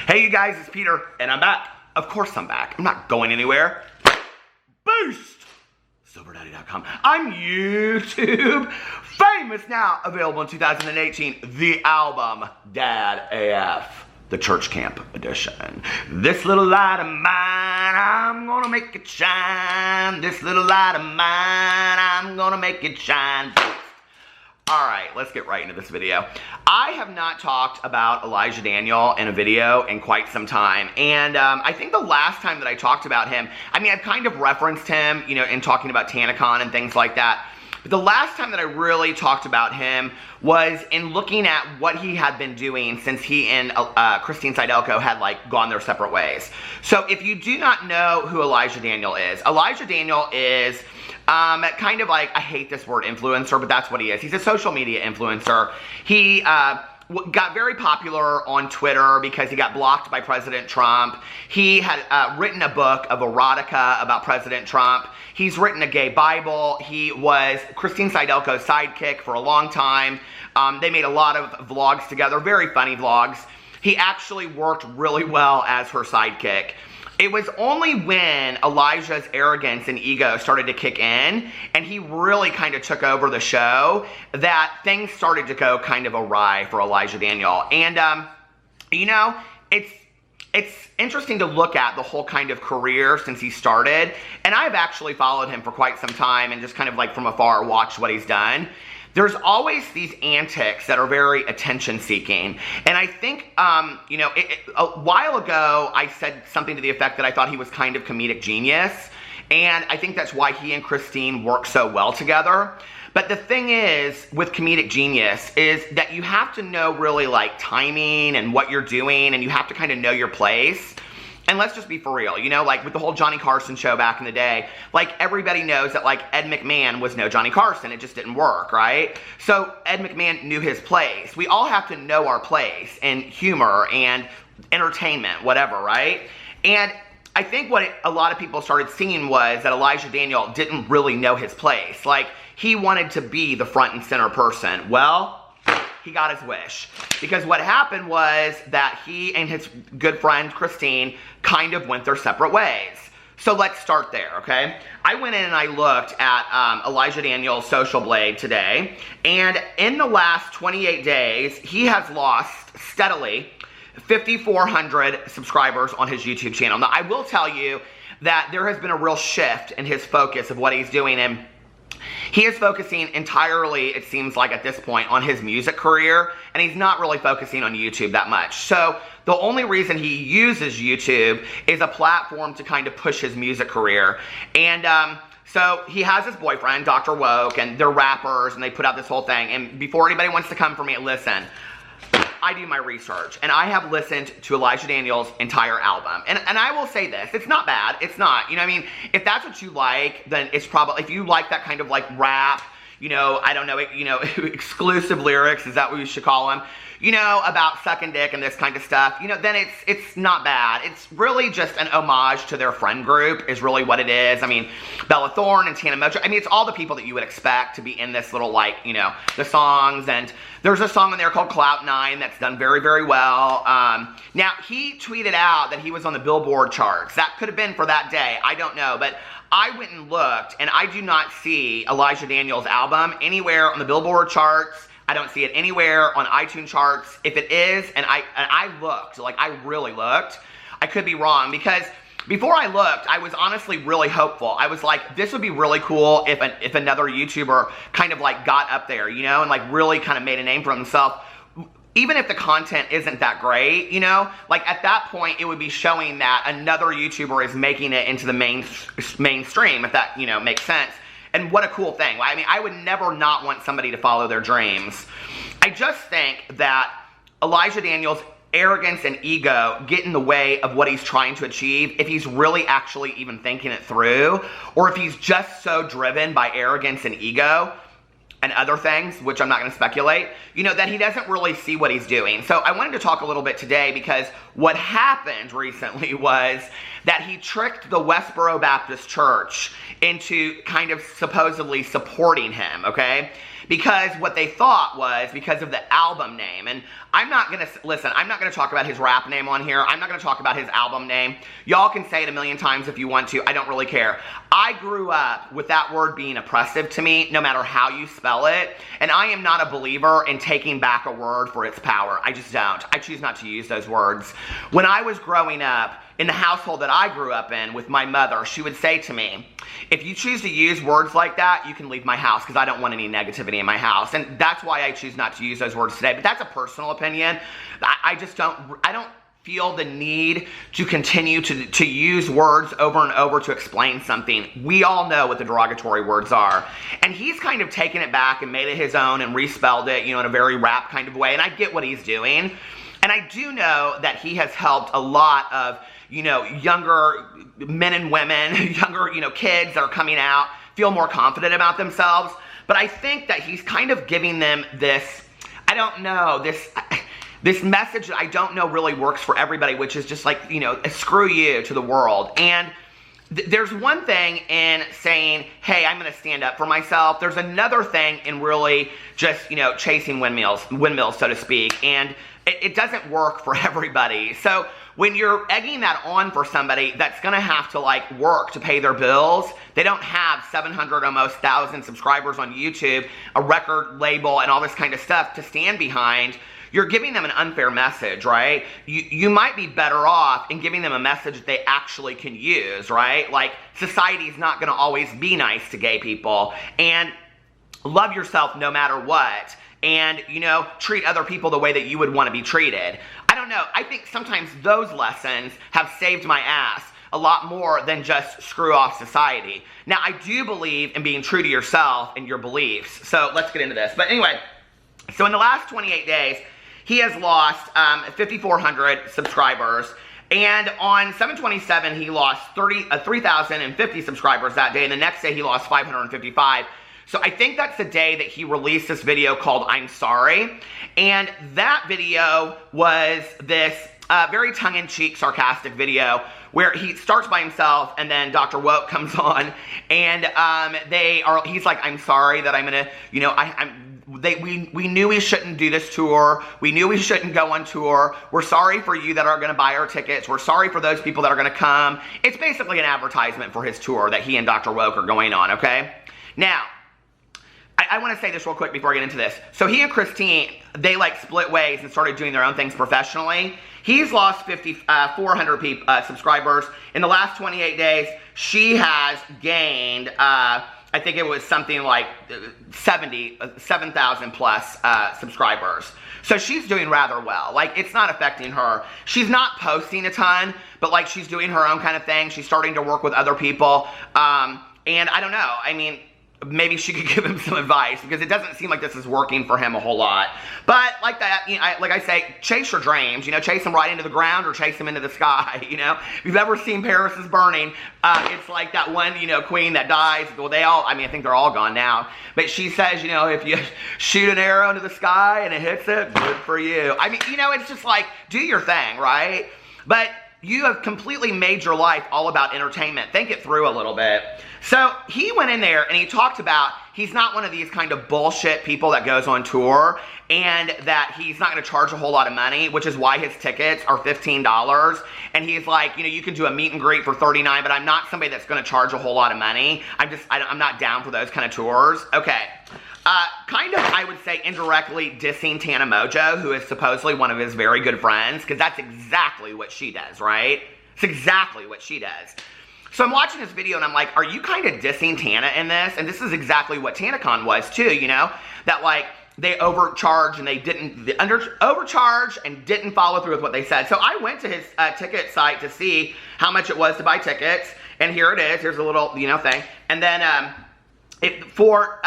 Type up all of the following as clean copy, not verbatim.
Hey you guys, it's Peter, and I'm back. Of course I'm back. I'm not going anywhere. Boost! SoberDaddy.com. I'm YouTube famous now. Available in 2018. The album, Dad AF. The Church Camp Edition. This little light of mine, I'm gonna make it shine. This little light of mine, I'm gonna make it shine. Alright, let's get right into this video. I have not talked about Elijah Daniel in a video in quite some time, and I think the last time that I talked about him, I mean, I've kind of referenced him, you know, in talking about TanaCon and things like that, but the last time that I really talked about him was in looking at what he had been doing since he and Christine Seidelko had, like, gone their separate ways. So if you do not know who Elijah Daniel is kind of like, I hate this word influencer, but that's what he is. He's a social media influencer. He got very popular on Twitter because he got blocked by President Trump. He had written a book of erotica about President Trump. He's written a gay Bible. He was Christine Seidelko's sidekick for a long time. They made a lot of vlogs together, very funny vlogs. He actually worked really well as her sidekick. It was only when Elijah's arrogance and ego started to kick in, and he really kind of took over the show, that things started to go kind of awry for Elijah Daniel. And, you know, it's interesting to look at the whole kind of career since he started, and I've actually followed him for quite some time and just kind of like from afar watched what he's done. There's always these antics that are very attention-seeking. And I think, you know, a while ago, I said something to the effect that I thought he was kind of comedic genius. And I think that's why he and Christine work so well together. But the thing is, with comedic genius, is that you have to know really, like, timing and what you're doing, and you have to kind of know your place. And let's just be for real, you know, like with the whole Johnny Carson show back in the day, like everybody knows that like Ed McMahon was no Johnny Carson. It just didn't work, right? So Ed McMahon knew his place. We all have to know our place in humor and entertainment, whatever, right? And I think what a lot of people started seeing was that Elijah Daniel didn't really know his place. Like, he wanted to be the front and center person. Well, he got his wish. Because what happened was that he and his good friend, Christine, kind of went their separate ways. So let's start there, okay? I went in and I looked at Elijah Daniel's Social Blade today, and in the last 28 days, he has lost steadily 5,400 subscribers on his YouTube channel. Now, I will tell you that there has been a real shift in his focus of what he's doing, and he is focusing entirely, it seems like at this point, on his music career, and he's not really focusing on YouTube that much. So the only reason he uses YouTube is a platform to kind of push his music career. And so he has his boyfriend, Dr. Woke, and they're rappers, and they put out this whole thing. And before anybody wants to come for me, listen, I do my research, and I have listened to Elijah Daniel's entire album. And I will say this, it's not bad, it's not, you know what I mean? If that's what you like, then it's probably, if you like that kind of like rap, you know, I don't know, you know, exclusive lyrics, is that what we should call them? You know, about sucking dick and this kind of stuff, you know, then it's not bad. It's really just an homage to their friend group is really what it is. I mean, Bella Thorne and Tana Mojo, I mean, it's all the people that you would expect to be in this little, like, you know, the songs. And there's a song in there called Clout 9 that's done very, very well. Now, he tweeted out that he was on the Billboard charts. That could have been for that day. I don't know, but I went and looked, and I do not see Elijah Daniel's album anywhere on the Billboard charts. I don't see it anywhere on iTunes charts. If it is, and I looked, like I really looked, I could be wrong, because before I looked, I was honestly really hopeful. I was like, this would be really cool if another YouTuber kind of like got up there, you know, and like really kind of made a name for himself. Even if the content isn't that great, you know, like at that point, it would be showing that another YouTuber is making it into the mainstream, if that, you know, makes sense. And what a cool thing. I mean, I would never not want somebody to follow their dreams. I just think that Elijah Daniel's arrogance and ego get in the way of what he's trying to achieve if he's really actually even thinking it through, or if he's just so driven by arrogance and ego. and other things, which I'm not going to speculate, that he doesn't really see what he's doing. So I wanted to talk a little bit today because what happened recently was that he tricked the Westboro Baptist Church into kind of supposedly supporting him, okay? Because what they thought was because of the album name. And I'm not going to talk about his rap name on here. I'm not going to talk about his album name. Y'all can say it a million times if you want to. I don't really care. I grew up with that word being oppressive to me, no matter how you spell it. And I am not a believer in taking back a word for its power. I just don't. I choose not to use those words. When I was growing up, in the household that I grew up in with my mother, she would say to me, if you choose to use words like that, you can leave my house because I don't want any negativity in my house. And that's why I choose not to use those words today. But that's a personal opinion. I don't feel the need to continue to use words over and over to explain something. We all know what the derogatory words are. And he's kind of taken it back and made it his own and respelled it, in a very rap kind of way. And I get what he's doing. And I do know that he has helped a lot of younger men and women, younger, kids that are coming out, feel more confident about themselves. But I think that he's kind of giving them this, this message that I don't know really works for everybody, which is just like, screw you to the world. And there's one thing in saying, hey, I'm going to stand up for myself. There's another thing in really just, chasing windmills, so to speak. And it doesn't work for everybody. So when you're egging that on for somebody that's going to have to work to pay their bills, they don't have 700 almost 1,000 subscribers on YouTube, a record label and all this kind of stuff to stand behind, you're giving them an unfair message, right? You might be better off in giving them a message that they actually can use, right? Like, society's not going to always be nice to gay people, and love yourself no matter what. And, treat other people the way that you would want to be treated. I don't know. I think sometimes those lessons have saved my ass a lot more than just screw off society. Now, I do believe in being true to yourself and your beliefs. So let's get into this. But anyway, so in the last 28 days, he has lost 5,400 subscribers. And on 7/27, he lost 3,050 subscribers that day. And the next day, he lost 555. So I think that's the day that he released this video called I'm Sorry. And that video was this very tongue-in-cheek, sarcastic video where he starts by himself and then Dr. Woke comes on and he's like, I'm sorry that I'm going to, we knew we shouldn't do this tour. We knew we shouldn't go on tour. We're sorry for you that are going to buy our tickets. We're sorry for those people that are going to come. It's basically an advertisement for his tour that he and Dr. Woke are going on, okay? Now, I want to say this real quick before I get into this. So he and Christine, they split ways and started doing their own things professionally. He's lost 400 subscribers. In the last 28 days, she has gained, I think it was something like 7,000 plus subscribers. So she's doing rather well. It's not affecting her. She's not posting a ton, but she's doing her own kind of thing. She's starting to work with other people. And I don't know. I mean, maybe she could give him some advice because it doesn't seem like this is working for him a whole lot. But like that, like I say, chase your dreams, chase them right into the ground or chase them into the sky, If you've ever seen Paris is Burning, it's like that one, queen that dies. Well, I think they're all gone now. But she says, if you shoot an arrow into the sky and it hits it, good for you. I mean, it's just do your thing, right? But you have completely made your life all about entertainment. Think it through a little bit. So he went in there and he talked about he's not one of these kind of bullshit people that goes on tour and that he's not going to charge a whole lot of money, which is why his tickets are $15. And he's like, you can do a meet and greet for $39, but I'm not somebody that's going to charge a whole lot of money. I'm not down for those kind of tours. Okay. Kind of, I would say, indirectly dissing Tana Mojo, who is supposedly one of his very good friends, because that's exactly what she does, right? It's exactly what she does. So I'm watching this video and I'm like, are you kind of dissing Tana in this? And this is exactly what TanaCon was too, that they overcharged and they overcharged and didn't follow through with what they said. So I went to his ticket site to see how much it was to buy tickets, and here it is. Here's a little, thing. And then for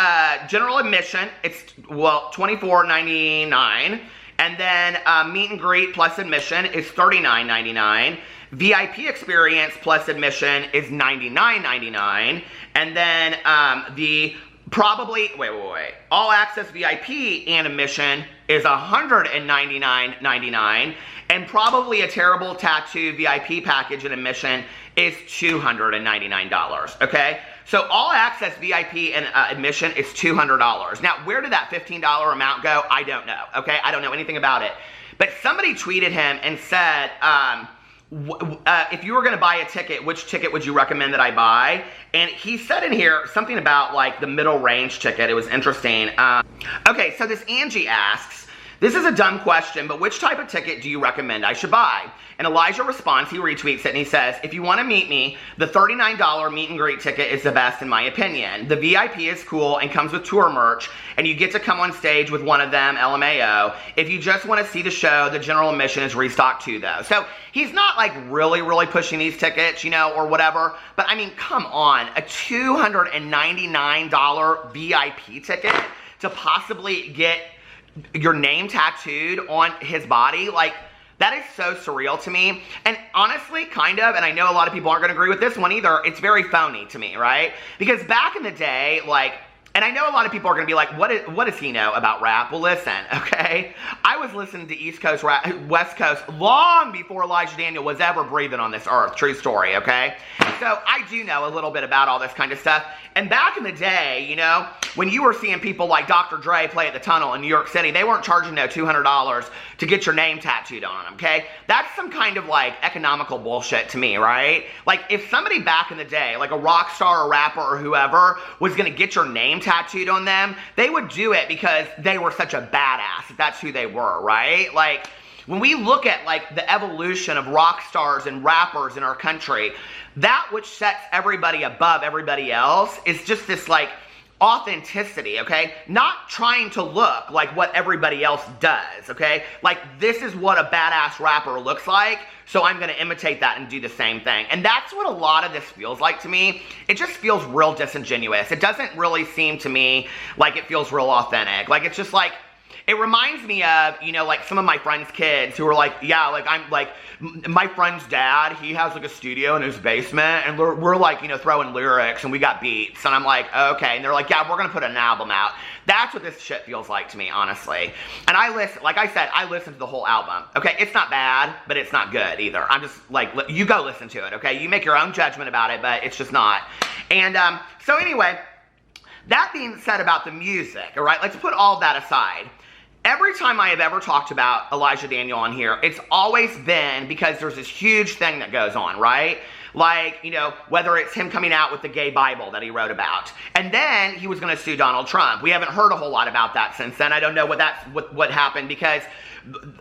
general admission, it's, $24.99. And then meet and greet plus admission is $39.99. VIP experience plus admission is $99.99. And then the Probably, wait. All access VIP and admission is $199.99, and probably a terrible tattoo VIP package and admission is $299, okay? So all access VIP and admission is $200. Now, where did that $15 amount go? I don't know, okay? I don't know anything about it. But somebody tweeted him and said, if you were going to buy a ticket, which ticket would you recommend that I buy? And he said in here something about like the middle range ticket. It was interesting. Okay, so this Angie asks, this is a dumb question, but which type of ticket do you recommend I should buy? And Elijah responds, he retweets it, and he says, if you want to meet me, the $39 meet and greet ticket is the best in my opinion. The VIP is cool and comes with tour merch, and you get to come on stage with one of them, LMAO. If you just want to see the show, the general admission is restocked too, though. So he's not like really pushing these tickets, you know, or whatever. But I mean, come on, a $299 VIP ticket to possibly get your name tattooed on his body, like, that is so surreal to me. And honestly, kind of, and I know a lot of people aren't going to agree with this one either, it's very phony to me, right? Because back in the day, like, and I know a lot of people are going to be like, what does he know about rap? Well, listen, okay? I was listening to East Coast rap, West Coast, long before Elijah Daniel was ever breathing on this earth. True story, okay? So I do know a little bit about all this kind of stuff. And back in the day, you know, when you were seeing people like Dr. Dre play at the Tunnel in New York City, they weren't charging no $200 to get your name tattooed on them, okay? That's some kind of like economical bullshit to me, right? Like if somebody back in the day, like a rock star or rapper or whoever, was gonna get your name tattooed on them, they would do it because they were such a badass, if that's who they were, right? Like, when we look at like the evolution of rock stars and rappers in our country, that which sets everybody above everybody else is just this like authenticity, okay? Not trying to look like what everybody else does, okay? Like, this is what a badass rapper looks like, so I'm gonna imitate that and do the same thing. And that's what a lot of this feels like to me. It just feels real disingenuous. It doesn't really seem to me like it feels real authentic. Like, it's just like, it reminds me of, you know, like some of my friends' kids who are like, yeah, like I'm like, my friend's dad, he has like a studio in his basement, and we're like, you know, throwing lyrics and we got beats, and I'm like, okay, and they're like, yeah, we're gonna put an album out. That's what this shit feels like to me, honestly. And I listen, like I said, I listened to the whole album, okay? It's not bad, but it's not good either. I'm just like, you go listen to it, okay? You make your own judgment about it, but it's just not. And so anyway, that being said about the music, all right, let's put all that aside. Every time I have ever talked about Elijah Daniel on here, it's always been because there's this huge thing that goes on, right? Like, you know, whether it's him coming out with the gay Bible that he wrote about. And then he was going to sue Donald Trump. We haven't heard a whole lot about that since then. I don't know what happened because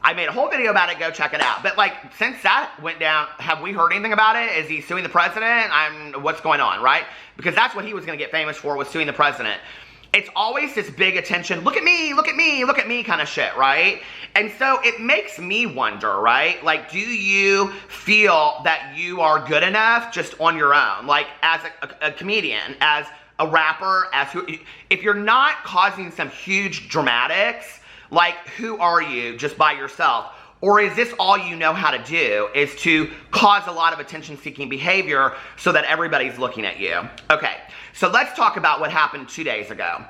I made a whole video about it. Go check it out. But like, since that went down, have we heard anything about it? Is he suing the president? What's going on, right? Because that's what he was going to get famous for, was suing the president. It's always this big attention, look at me, look at me, look at me kind of shit, right? And so it makes me wonder, right? Like, do you feel that you are good enough just on your own? Like, as a comedian, as a rapper, if you're not causing some huge dramatics, like, who are you just by yourself? Or is this all you know how to do, is to cause a lot of attention-seeking behavior so that everybody's looking at you? Okay, so let's talk about what happened 2 days ago.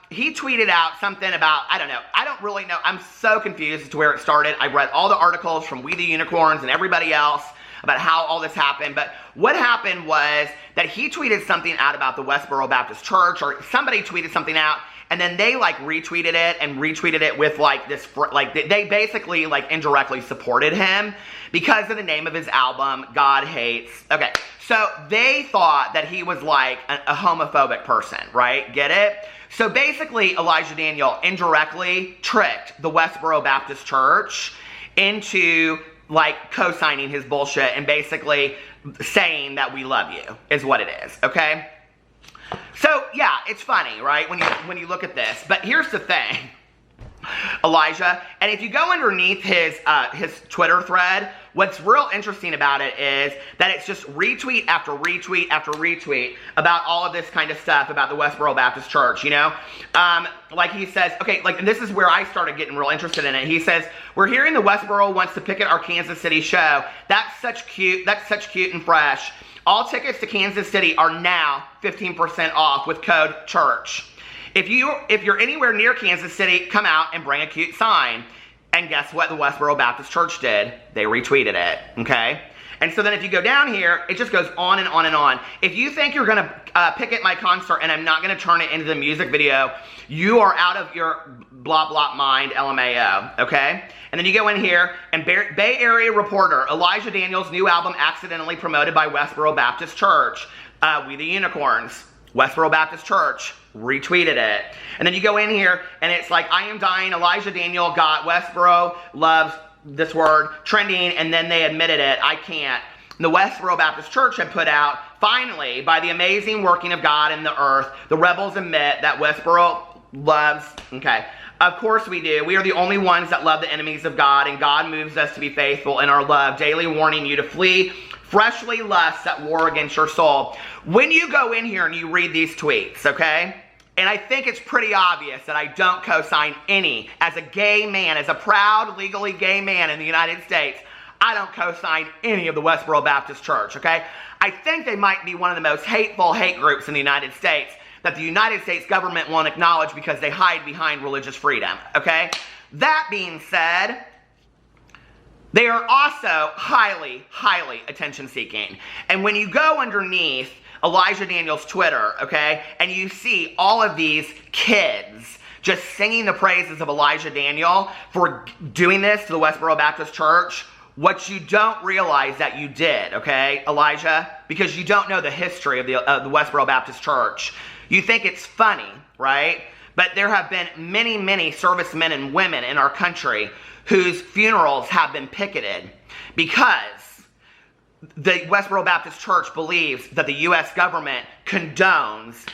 He tweeted out something about, I don't know, I don't really know. I'm so confused as to where it started. I read all the articles from We the Unicorns and everybody else about how all this happened, but what happened was that he tweeted something out about the Westboro Baptist Church, or somebody tweeted something out, and then they like retweeted it with like this, like they basically like indirectly supported him because of the name of his album, God Hates. Okay, so they thought that he was like a homophobic person, right? Get it? So basically, Elijah Daniel indirectly tricked the Westboro Baptist Church into like co-signing his bullshit and basically saying that we love you, is what it is, okay? So, yeah, it's funny, right, when you look at this. But here's the thing. Elijah. And if you go underneath his Twitter thread, what's real interesting about it is that it's just retweet after retweet after retweet about all of this kind of stuff about the Westboro Baptist Church, you know? Like he says, okay, like, and this is where I started getting real interested in it. He says, we're hearing the Westboro wants to picket our Kansas City show. That's such cute and fresh. All tickets to Kansas City are now 15% off with code CHURCH. If you're anywhere near Kansas City, come out and bring a cute sign. And guess what the Westboro Baptist Church did? They retweeted it, okay? And so then if you go down here, it just goes on and on and on. If you think you're going to picket my concert and I'm not going to turn it into the music video, you are out of your blah, blah mind, LMAO, okay? And then you go in here, and Bay Area reporter, Elijah Daniels' new album accidentally promoted by Westboro Baptist Church. We the Unicorns. Westboro Baptist Church retweeted it. And then you go in here, and it's like, I am dying, Elijah Daniel got Westboro loves this word trending, and then they admitted it. I can't. And the Westboro Baptist Church had put out, finally, by the amazing working of God in the earth, the rebels admit that Westboro loves, okay, of course we do. We are the only ones that love the enemies of God, and God moves us to be faithful in our love, daily warning you to flee freshly lusts that war against your soul. When you go in here and you read these tweets, okay, and I think it's pretty obvious that I don't co-sign any, as a gay man, as a proud, legally gay man in the United States, I don't co-sign any of the Westboro Baptist Church, okay? I think they might be one of the most hateful hate groups in the United States that the United States government won't acknowledge because they hide behind religious freedom, okay? That being said, they are also highly, highly attention-seeking. And when you go underneath Elijah Daniels' Twitter, okay, and you see all of these kids just singing the praises of Elijah Daniel for doing this to the Westboro Baptist Church, what you don't realize that you did, okay, Elijah, because you don't know the history of the Westboro Baptist Church. You think it's funny, right? But there have been many, many servicemen and women in our country whose funerals have been picketed because the Westboro Baptist Church believes that the U.S. government condones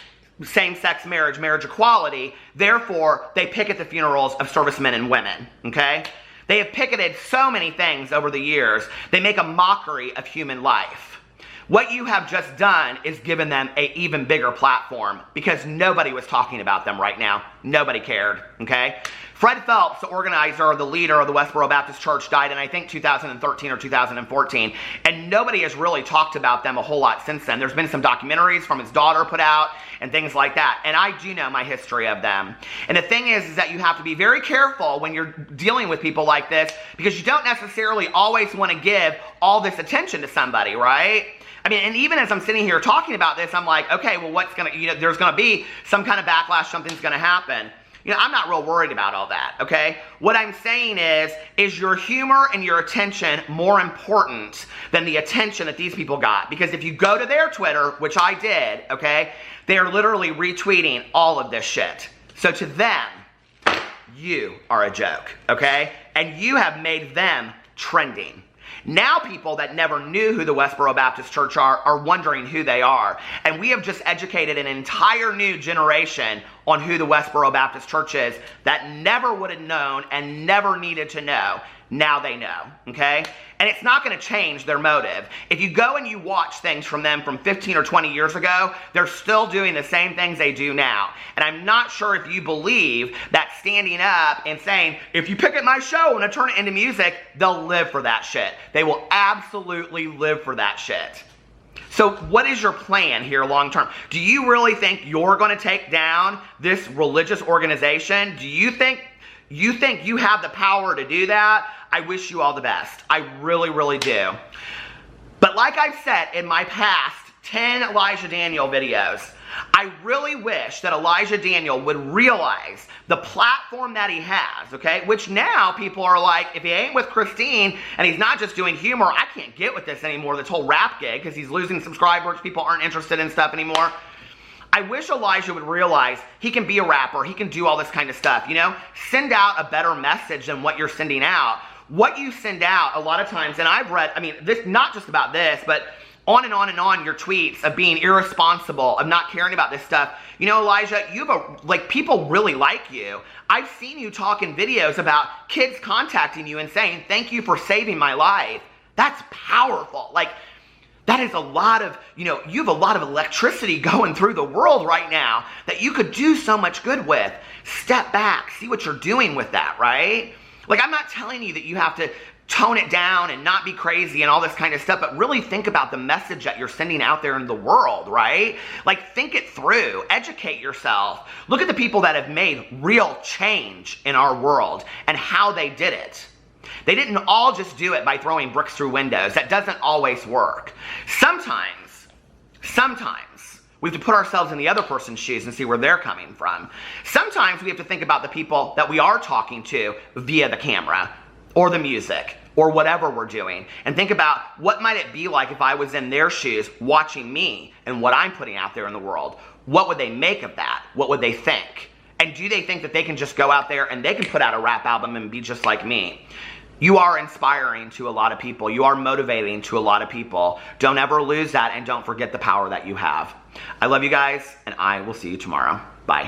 same-sex marriage, marriage equality. Therefore, they picket the funerals of servicemen and women, okay? They have picketed so many things over the years. They make a mockery of human life. What you have just done is given them an even bigger platform because nobody was talking about them right now. Nobody cared, okay? Fred Phelps, the organizer, the leader of the Westboro Baptist Church, died in, I think, 2013 or 2014, and nobody has really talked about them a whole lot since then. There's been some documentaries from his daughter put out and things like that, and I do know my history of them. And the thing is that you have to be very careful when you're dealing with people like this because you don't necessarily always want to give all this attention to somebody, right? I mean, and even as I'm sitting here talking about this, I'm like, okay, well, what's going to, you know, there's going to be some kind of backlash, something's going to happen. You know, I'm not real worried about all that, okay? What I'm saying is your humor and your attention more important than the attention that these people got? Because if you go to their Twitter, which I did, okay, they are literally retweeting all of this shit. So to them, you are a joke, okay? And you have made them trending. Now people that never knew who the Westboro Baptist Church are wondering who they are. And we have just educated an entire new generation on who the Westboro Baptist Church is that never would have known and never needed to know. Now they know, okay? And it's not going to change their motive. If you go and you watch things from them from 15 or 20 years ago, they're still doing the same things they do now. And I'm not sure if you believe that standing up and saying, if you pick at my show and I turn it into music, they'll live for that shit. They will absolutely live for that shit. So what is your plan here long term? Do you really think you're going to take down this religious organization? Do you think you have the power to do that? I wish you all the best. I really, really do. But like I've said in my past 10 Elijah Daniel videos, I really wish that Elijah Daniel would realize the platform that he has, okay? Which now people are like, if he ain't with Christine and he's not just doing humor, I can't get with this anymore, this whole rap gig, because he's losing subscribers, people aren't interested in stuff anymore. I wish Elijah would realize he can be a rapper, he can do all this kind of stuff, you know? Send out a better message than what you're sending out. What you send out a lot of times, and I've read, I mean, this not just about this, but on and on and on your tweets of being irresponsible, of not caring about this stuff. You know, Elijah, people really like you. I've seen you talk in videos about kids contacting you and saying, thank you for saving my life. That's powerful. Like, that is a lot of, you have a lot of electricity going through the world right now that you could do so much good with. Step back, see what you're doing with that, right? Like, I'm not telling you that you have to tone it down and not be crazy and all this kind of stuff, but really think about the message that you're sending out there in the world, right? Like, think it through, educate yourself. Look at the people that have made real change in our world and how they did it. They didn't all just do it by throwing bricks through windows. That doesn't always work. Sometimes, we have to put ourselves in the other person's shoes and see where they're coming from. Sometimes we have to think about the people that we are talking to via the camera or the music or whatever we're doing, and think about what might it be like if I was in their shoes watching me and what I'm putting out there in the world. What would they make of that? What would they think? And do they think that they can just go out there and they can put out a rap album and be just like me? You are inspiring to a lot of people. You are motivating to a lot of people. Don't ever lose that, and don't forget the power that you have. I love you guys, and I will see you tomorrow.